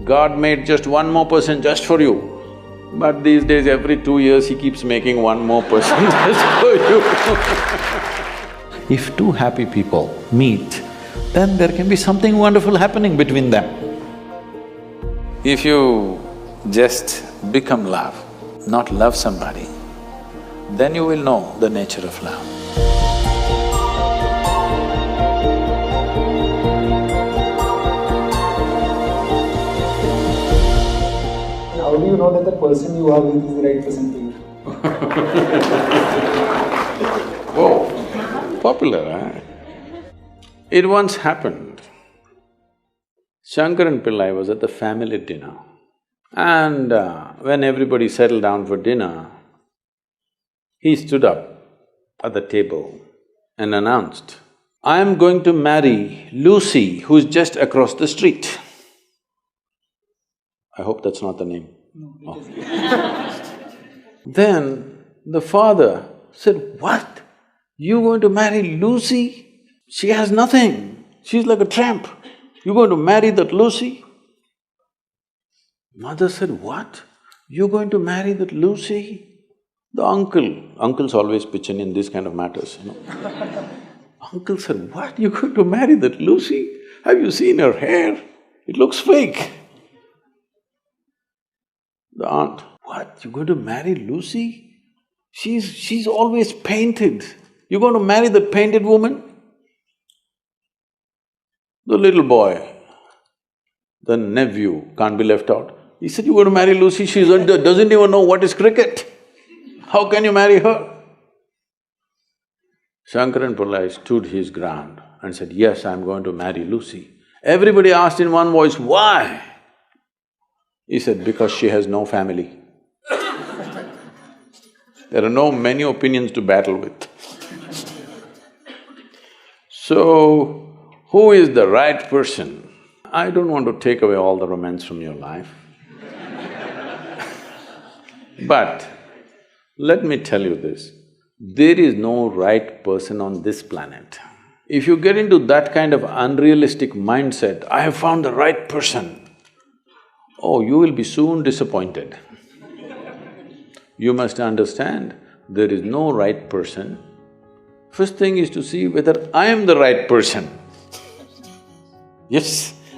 God made just one more person just for you, but these days every 2 years he keeps making one more person just for you. If two happy people meet, then there can be something wonderful happening between them. If you just become love, not love somebody, then you will know the nature of love. How do you know that the person you are with is the right person for you? Oh, popular, huh? It once happened. Shankaran Pillai was at the family dinner, and when everybody settled down for dinner, he stood up at the table and announced, "I am going to marry Lucy, who's just across the street." I hope that's not the name. No, it is. Then the father said, "What? You going to marry Lucy? She has nothing. She's like a tramp. You're going to marry that Lucy?" Mother said, "What? You're going to marry that Lucy?" The uncles always pitch in these kind of matters, you know. Uncle said, "What? You're going to marry that Lucy? Have you seen her hair? It looks fake." The aunt, "What? You're going to marry Lucy? She's always painted. You're going to marry that painted woman?" The little boy, the nephew, can't be left out. He said, "You're going to marry Lucy, she doesn't even know what is cricket. How can you marry her?" Shankaran Pillai stood his ground and said, "Yes, I'm going to marry Lucy." Everybody asked in one voice, "Why?" He said, "Because she has no family." There are no many opinions to battle with. So, who is the right person? I don't want to take away all the romance from your life. But let me tell you this, there is no right person on this planet. If you get into that kind of unrealistic mindset, "I have found the right person," oh, you will be soon disappointed. You must understand, there is no right person. First thing is to see whether I am the right person. Yes,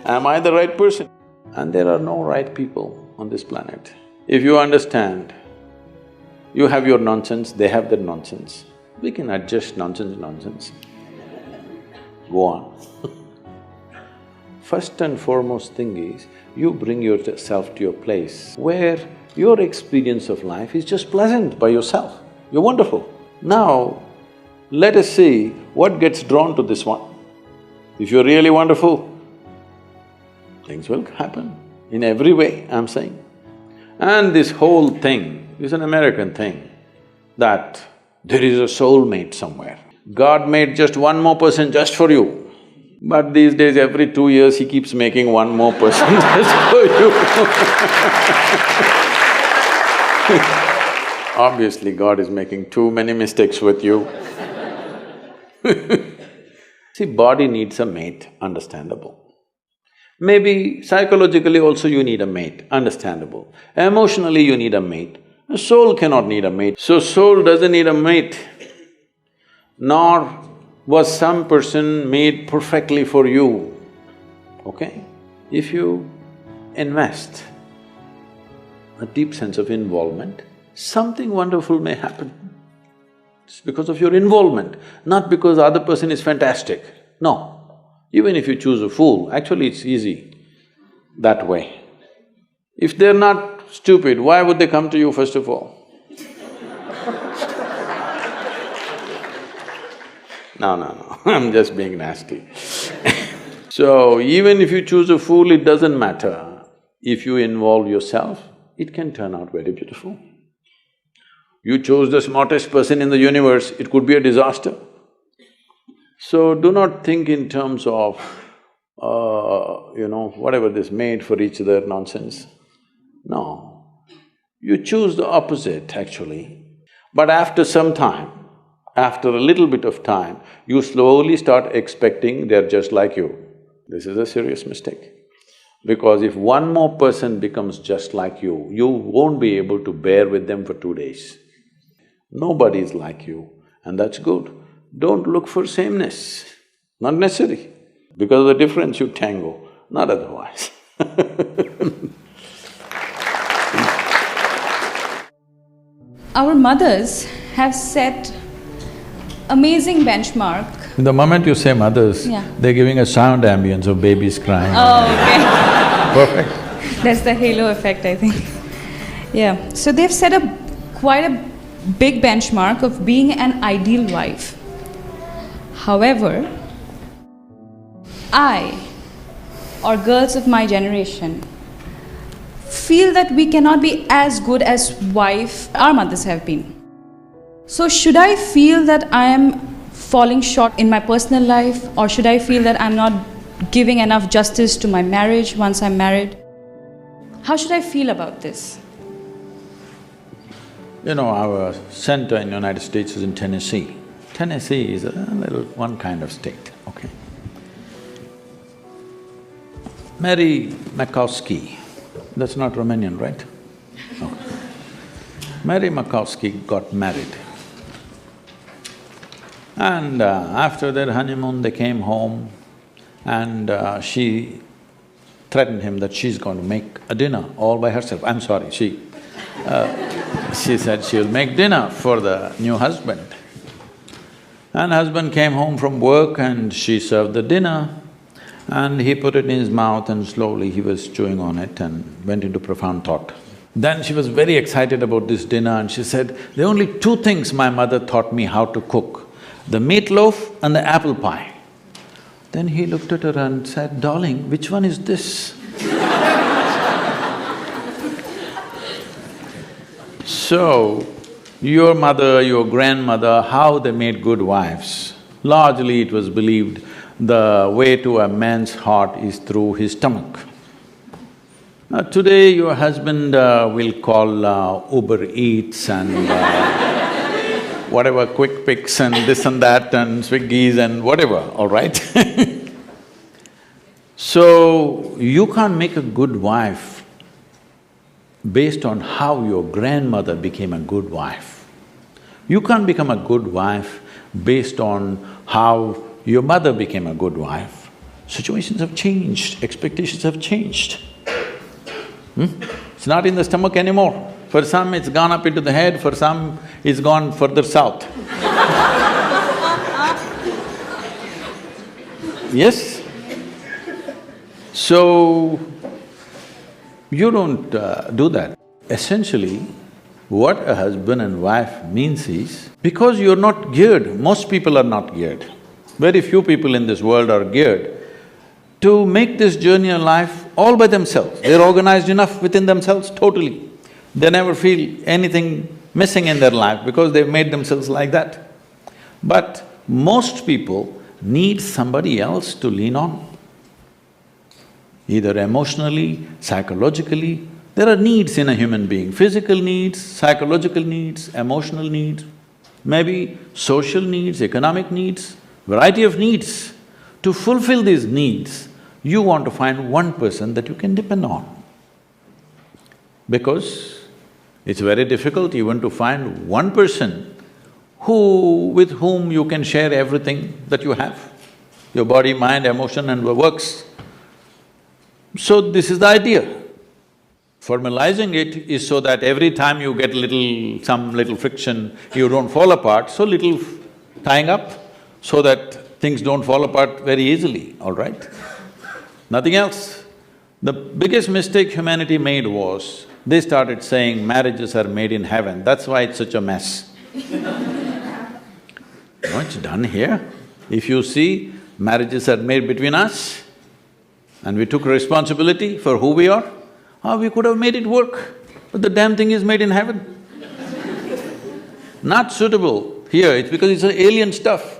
am I the right person? And there are no right people on this planet. If you understand, you have your nonsense, they have their nonsense, we can adjust nonsense. Go on. First and foremost thing is, you bring yourself to your place where your experience of life is just pleasant by yourself. You're wonderful. Now, let us see what gets drawn to this one. If you're really wonderful, things will happen in every way, I'm saying. And this whole thing is an American thing, that there is a soulmate somewhere. God made just one more person just for you, but these days every 2 years he keeps making one more person just for you. Obviously, God is making too many mistakes with you. See, body needs a mate, understandable. Maybe psychologically also you need a mate, understandable. Emotionally you need a mate. A soul cannot need a mate. So soul doesn't need a mate, nor was some person made perfectly for you, okay? If you invest a deep sense of involvement, something wonderful may happen. It's because of your involvement, not because the other person is fantastic. No. Even if you choose a fool, actually it's easy that way. If they're not stupid, why would they come to you first of all? No, I'm just being nasty. So, even if you choose a fool, it doesn't matter. If you involve yourself, it can turn out very beautiful. You chose the smartest person in the universe, it could be a disaster. So, do not think in terms of, whatever this made for each other nonsense. No, you choose the opposite actually. But after some time, after a little bit of time, you slowly start expecting they're just like you. This is a serious mistake. Because if one more person becomes just like you won't be able to bear with them for 2 days. Nobody is like you, and that's good. Don't look for sameness, not necessary. Because of the difference you tango, not otherwise. Our mothers have set amazing benchmark. The moment you say mothers, Yeah. they're giving a sound ambience of babies crying. Oh, okay. Perfect. That's the halo effect, I think. Yeah. So they've set a quite a big benchmark of being an ideal wife. However, I, or girls of my generation, feel that we cannot be as good as wife our mothers have been. So should I feel that I am falling short in my personal life, or should I feel that I'm not giving enough justice to my marriage once I'm married? How should I feel about this? You know, our center in the United States is in Tennessee. Tennessee is a little one kind of state, okay? Mary Makowski, that's not Romanian, right? No. Mary Makowski got married. And after their honeymoon, they came home and she threatened him that she's going to make a dinner all by herself. I'm sorry, she said she'll make dinner for the new husband. And husband came home from work and she served the dinner and he put it in his mouth and slowly he was chewing on it and went into profound thought. Then she was very excited about this dinner and she said, there are only two things my mother taught me how to cook, the meatloaf and the apple pie. Then he looked at her and said, darling, which one is this? So, your mother, your grandmother, how they made good wives? Largely it was believed the way to a man's heart is through his stomach. Now today your husband will call Uber Eats and whatever, Quick Picks and this and that and Swiggies and whatever, all right? So, you can't make a good wife based on how your grandmother became a good wife. You can't become a good wife based on how your mother became a good wife. Situations have changed, expectations have changed. It's not in the stomach anymore. For some, it's gone up into the head, for some, it's gone further south. Yes? So, you don't do that. Essentially, what a husband and wife means is, because you're not geared, most people are not geared, very few people in this world are geared to make this journey of life all by themselves. They're organized enough within themselves totally. They never feel anything missing in their life because they've made themselves like that. But most people need somebody else to lean on. Either emotionally, psychologically, there are needs in a human being, physical needs, psychological needs, emotional needs, maybe social needs, economic needs, variety of needs. To fulfill these needs, you want to find one person that you can depend on. Because it's very difficult even to find one person with whom you can share everything that you have, your body, mind, emotion and works. So this is the idea. Formalizing it is so that every time you get some little friction, you don't fall apart, so little tying up so that things don't fall apart very easily, all right? Nothing else. The biggest mistake humanity made was, they started saying marriages are made in heaven, that's why it's such a mess. No, it's done here. If you see, marriages are made between us and we took responsibility for who we are, we could have made it work, but the damn thing is made in heaven. Not suitable here, it's because it's alien stuff.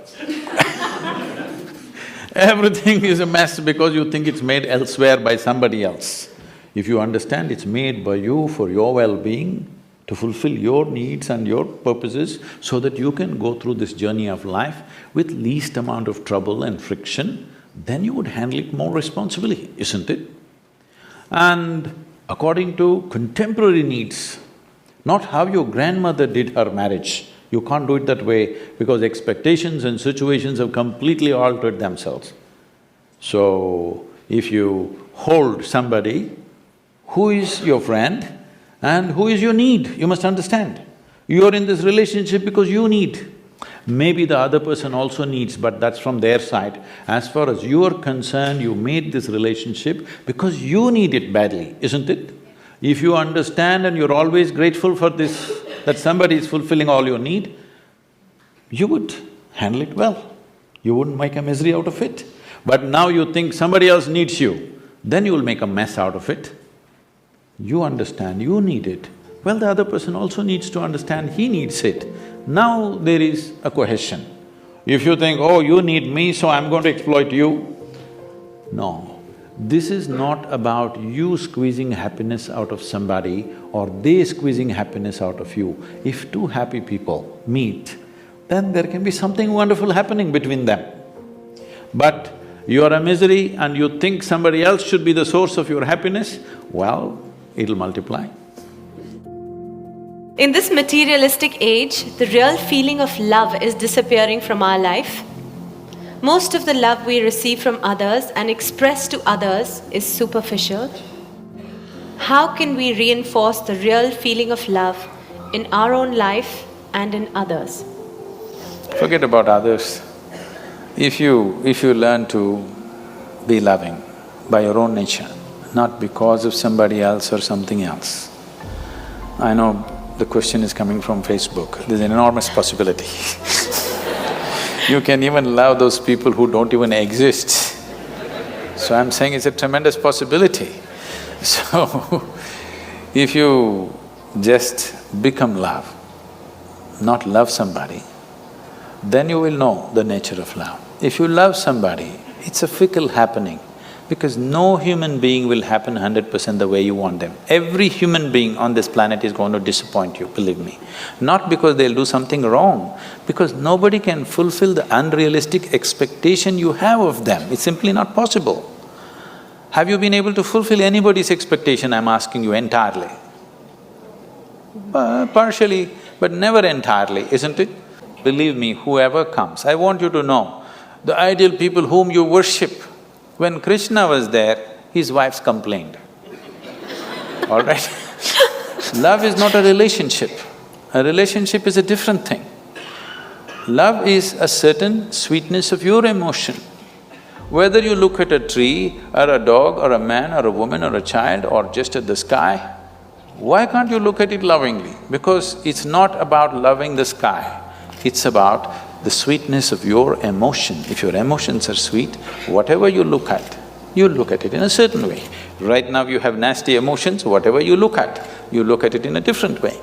Everything is a mess because you think it's made elsewhere by somebody else. If you understand it's made by you for your well-being, to fulfill your needs and your purposes so that you can go through this journey of life with least amount of trouble and friction, then you would handle it more responsibly, isn't it? and according to contemporary needs, not how your grandmother did her marriage. You can't do it that way because expectations and situations have completely altered themselves. So, if you hold somebody who is your friend and who is your need, you must understand. You are in this relationship because you need. Maybe the other person also needs, but that's from their side. As far as you are concerned, you made this relationship because you need it badly, isn't it? If you understand and you're always grateful for this, that somebody is fulfilling all your need, you would handle it well. You wouldn't make a misery out of it. But now you think somebody else needs you, then you will make a mess out of it. You understand, you need it. Well, the other person also needs to understand he needs it. Now there is a cohesion. If you think, oh, you need me, so I'm going to exploit you. No, this is not about you squeezing happiness out of somebody or they squeezing happiness out of you. If two happy people meet, then there can be something wonderful happening between them. But you are a misery and you think somebody else should be the source of your happiness, well, it'll multiply. In this materialistic age, the real feeling of love is disappearing from our life. Most of the love we receive from others and express to others is superficial. How can we reinforce the real feeling of love in our own life and in others? Forget about others. If you learn to be loving by your own nature, not because of somebody else or something else. I know the question is coming from Facebook, there's an enormous possibility. You can even love those people who don't even exist. So I'm saying it's a tremendous possibility. So, if you just become love, not love somebody, then you will know the nature of love. If you love somebody, it's a fickle happening because no human being will happen 100% the way you want them. Every human being on this planet is going to disappoint you, believe me. Not because they'll do something wrong, because nobody can fulfill the unrealistic expectation you have of them. It's simply not possible. Have you been able to fulfill anybody's expectation, I'm asking you, entirely? Partially, but never entirely, isn't it? Believe me, whoever comes, I want you to know, the ideal people whom you worship, when Krishna was there, his wives complained, all right? Love is not a relationship. A relationship is a different thing. Love is a certain sweetness of your emotion. Whether you look at a tree, or a dog, or a man, or a woman, or a child, or just at the sky, why can't you look at it lovingly? Because it's not about loving the sky, it's about the sweetness of your emotion. If your emotions are sweet, whatever you look at it in a certain way. Right now you have nasty emotions, whatever you look at it in a different way.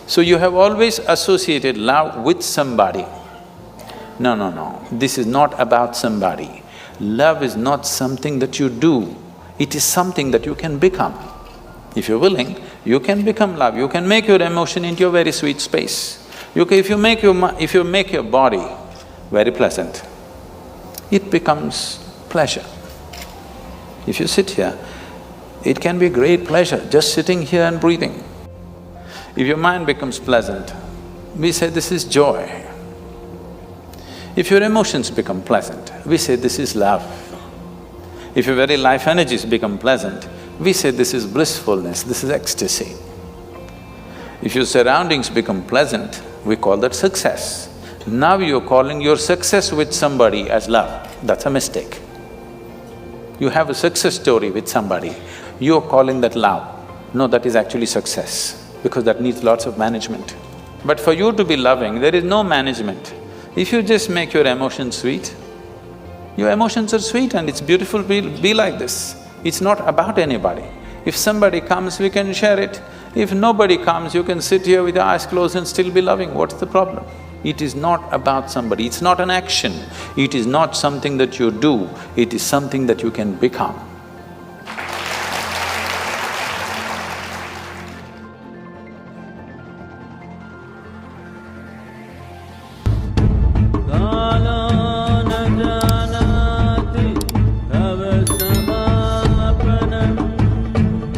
So you have always associated love with somebody. No, this is not about somebody. Love is not something that you do, it is something that you can become. If you're willing, you can become love, you can make your emotion into a very sweet space. If you make your body very pleasant, it becomes pleasure. If you sit here, it can be great pleasure just sitting here and breathing. If your mind becomes pleasant, we say this is joy. If your emotions become pleasant, we say this is love. If your very life energies become pleasant, we say this is blissfulness, this is ecstasy. If your surroundings become pleasant, we call that success. Now you're calling your success with somebody as love, that's a mistake. You have a success story with somebody, you're calling that love. No, that is actually success, because that needs lots of management. But for you to be loving, there is no management. If you just make your emotions sweet, your emotions are sweet and it's beautiful, be like this. It's not about anybody. If somebody comes, we can share it. If nobody comes, you can sit here with your eyes closed and still be loving, what's the problem? It is not about somebody, it's not an action, it is not something that you do, it is something that you can become.